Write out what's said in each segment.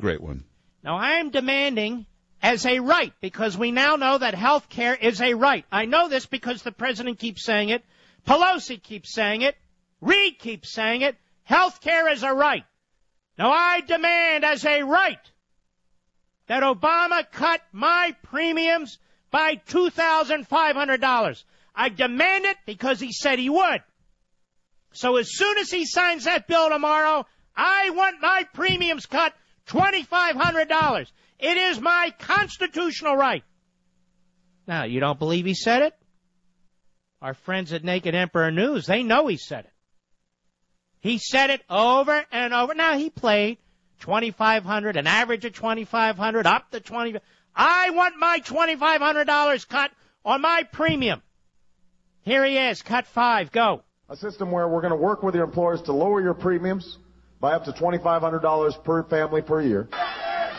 Great one. Now, I am demanding as a right, because we now know that health care is a right. I know this because the president keeps saying it. Pelosi keeps saying it. Reid keeps saying it. Health care is a right. Now, I demand as a right that Obama cut my premiums by $2,500. I demand it because he said he would. So as soon as he signs that bill tomorrow, I want my premiums cut $2,500. It is my constitutional right. Now, you don't believe he said it? Our friends at Naked Emperor News, they know he said it. He said it over and over. Now, he played $2,500, an average of $2,500, up to $20,000. I want my $2,500 cut on my premium. Here he is, cut 5, go. A system where we're going to work with your employers to lower your premiums by up to $2,500 per family per year.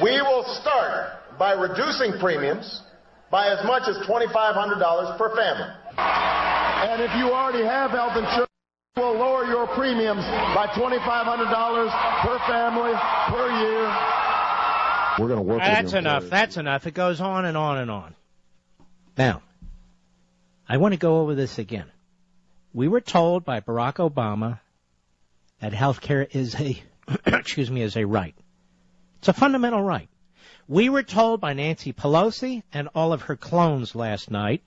We will start by reducing premiums by as much as $2,500 per family. And if you already have health insurance, we'll lower your premiums by $2,500 per family per year. We're going to work with That's enough. That's enough. It goes on and on and on. Now, I want to go over this again. We were told by Barack Obama that health care is a, is a right. It's a fundamental right. We were told by Nancy Pelosi and all of her clones last night,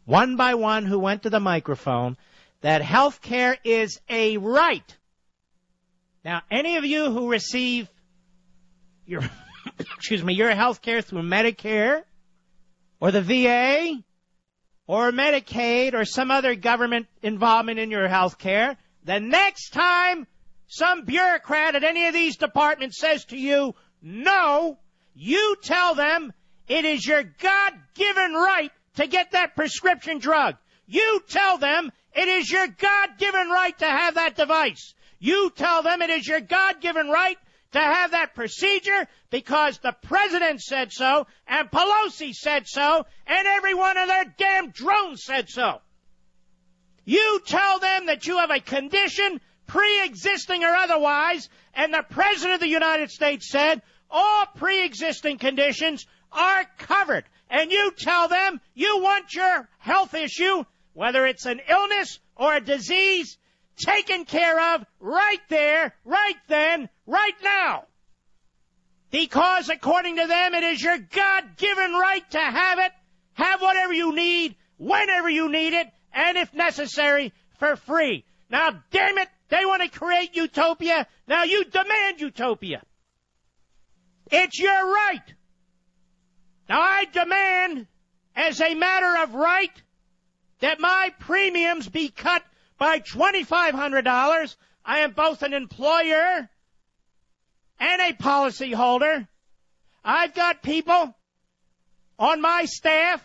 one by one who went to the microphone, that health care is a right. Now, any of you who receive your, your health care through Medicare or the VA or Medicaid or some other government involvement in your health care, the next time some bureaucrat at any of these departments says to you, no, you tell them it is your God-given right to get that prescription drug. You tell them it is your God-given right to have that device. You tell them it is your God-given right to have that procedure because the president said so, and Pelosi said so, and every one of their damn drones said so. You tell them that you have a condition, pre-existing or otherwise, and the president of the United States said all pre-existing conditions are covered. And you tell them you want your health issue, whether it's an illness or a disease, taken care of right there, right then, right now. Because according to them, it is your God-given right to have it, have whatever you need, whenever you need it, and if necessary, for free. Now, damn it, they want to create utopia. Now you demand utopia. It's your right. Now I demand, as a matter of right, that my premiums be cut by $2,500. I am both an employer and a policyholder. I've got people on my staff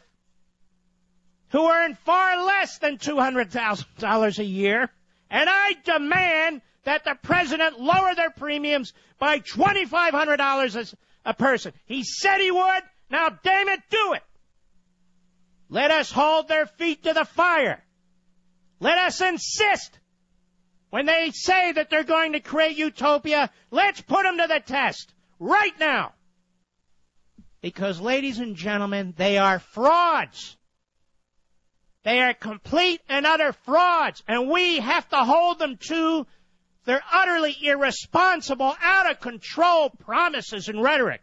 who earn far less than $200,000 a year, and I demand that the president lower their premiums by $2,500 a person. He said he would. Now, damn it, do it. Let us hold their feet to the fire. Let us insist. When they say that they're going to create utopia, let's put them to the test right now. Because, ladies and gentlemen, they are frauds. They are complete and utter frauds, and we have to hold them to their utterly irresponsible, out-of-control promises and rhetoric.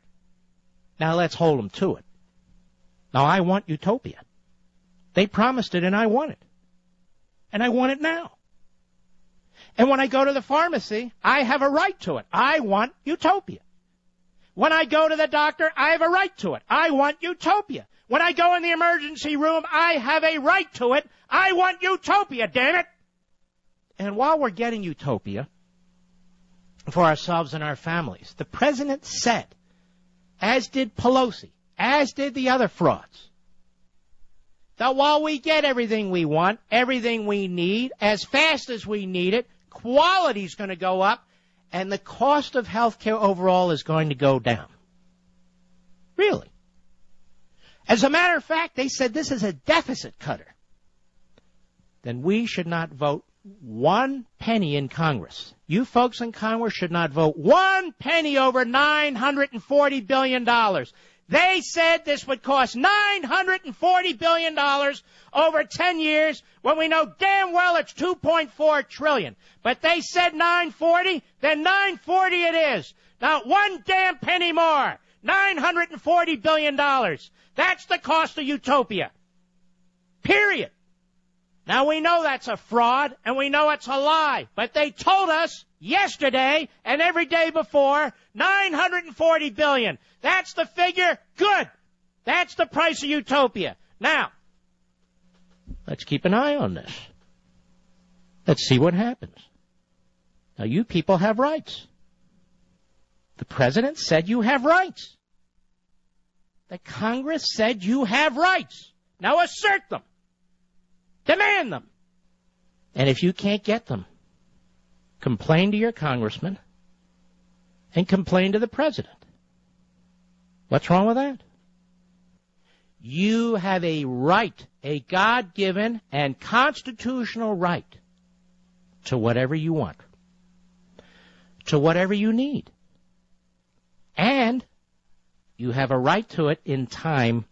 Now let's hold them to it. Now I want utopia. They promised it, and I want it. And I want it now. And when I go to the pharmacy, I have a right to it. I want utopia. When I go to the doctor, I have a right to it. I want utopia. When I go in the emergency room, I have a right to it. I want utopia, damn it. And while we're getting utopia for ourselves and our families, the president said, as did Pelosi, as did the other frauds, that while we get everything we want, everything we need, as fast as we need it, quality's going to go up, and the cost of health care overall is going to go down. Really. As a matter of fact, they said this is a deficit cutter. Then we should not vote 1 penny in Congress. You folks in Congress should not vote 1 penny over $940 billion. They said this would cost $940 billion over 10 years when we know damn well it's $2.4 trillion. But they said 940, then 940 it is. Not 1 damn penny more. $940 billion. That's the cost of utopia. Period. Now, we know that's a fraud, and we know it's a lie, but they told us yesterday and every day before, $940 billion. That's the figure. Good. That's the price of utopia. Now, let's keep an eye on this. Let's see what happens. Now, you people have rights. The president said you have rights. The Congress said you have rights. Now assert them. Demand them. And if you can't get them, complain to your congressman and complain to the president. What's wrong with that? You have a right, a God-given and constitutional right to whatever you want, to whatever you need. And you have a right to it in time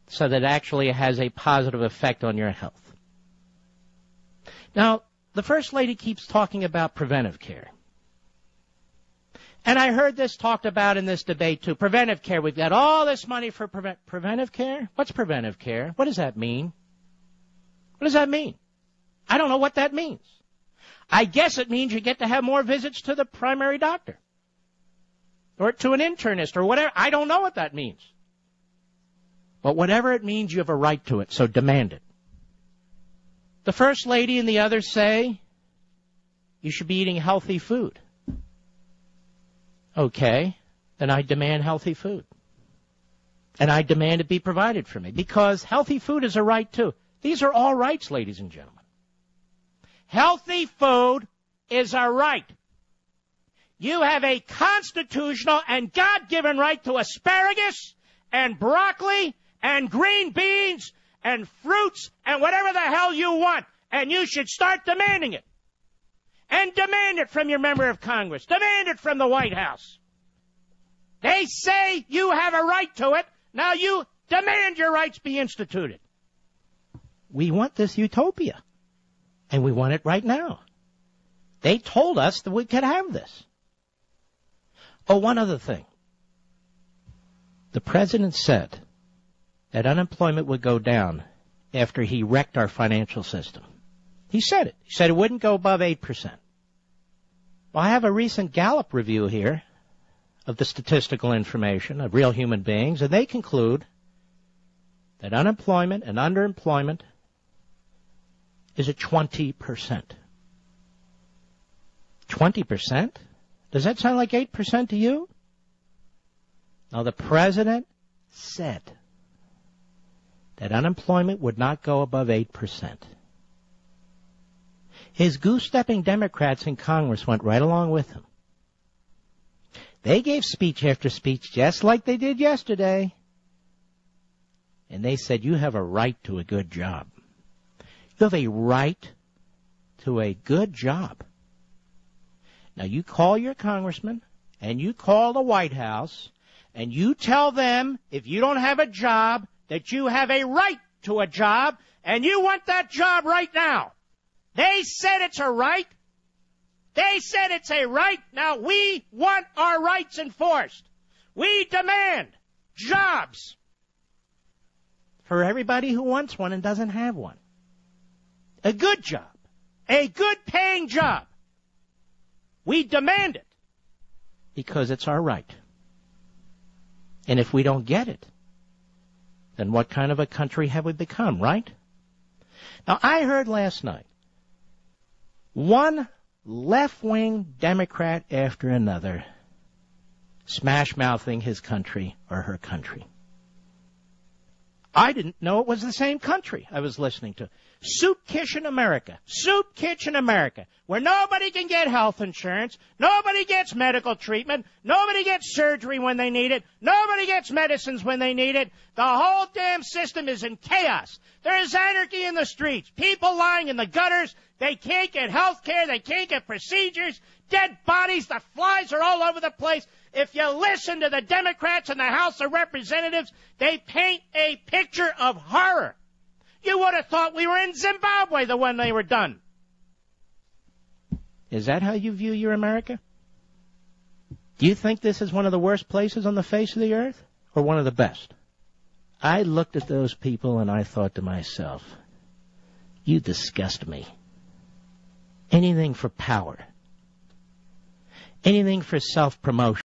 so that it actually has a positive effect on your health. Now, the First Lady keeps talking about preventive care. And I heard this talked about in this debate, too. Preventive care. We've got all this money for preventive care? What's preventive care? What does that mean? What does that mean? I don't know what that means. I guess it means you get to have more visits to the primary doctor or to an internist or whatever. I don't know what that means. But whatever it means, you have a right to it, so demand it. The First Lady and the others say you should be eating healthy food. Okay, then I demand healthy food. And I demand it be provided for me, because healthy food is a right, too. These are all rights, ladies and gentlemen. Healthy food is a right. You have a constitutional and God-given right to asparagus and broccoli and green beans and fruits and whatever the hell you want, and you should start demanding it. And demand it from your member of Congress. Demand it from the White House. They say you have a right to it. Now you demand your rights be instituted. We want this utopia, and we want it right now. They told us that we could have this. Oh, one other thing. The president said that unemployment would go down after he wrecked our financial system. He said it. He said it wouldn't go above 8%. Well, I have a recent Gallup review here of the statistical information of real human beings, and they conclude that unemployment and underemployment is at 20%. 20%? Does that sound like 8% to you? Now, the president said that unemployment would not go above 8%. His goose-stepping Democrats in Congress went right along with him. They gave speech after speech just like they did yesterday. And they said, you have a right to a good job. You have a right to a good job. Now, you call your congressman, and you call the White House, and you tell them if you don't have a job, that you have a right to a job, and you want that job right now. They said it's a right. They said it's a right. Now we want our rights enforced. We demand jobs for everybody who wants one and doesn't have one. A good job. A good paying job. We demand it because it's our right. And if we don't get it, then what kind of a country have we become, right? Now, I heard last night one left-wing Democrat after another smash-mouthing his country or her country. I didn't know it was the same country I was listening to. Soup Kitchen America. Soup Kitchen America. Where nobody can get health insurance. Nobody gets medical treatment. Nobody gets surgery when they need it. Nobody gets medicines when they need it. The whole damn system is in chaos. There is anarchy in the streets. People lying in the gutters. They can't get health care. They can't get procedures. Dead bodies. The flies are all over the place. If you listen to the Democrats in the House of Representatives, they paint a picture of horror. You would have thought we were in Zimbabwe when they were done. Is that how you view your America? Do you think this is one of the worst places on the face of the earth, or one of the best? I looked at those people and I thought to myself, you disgust me. Anything for power. Anything for self-promotion.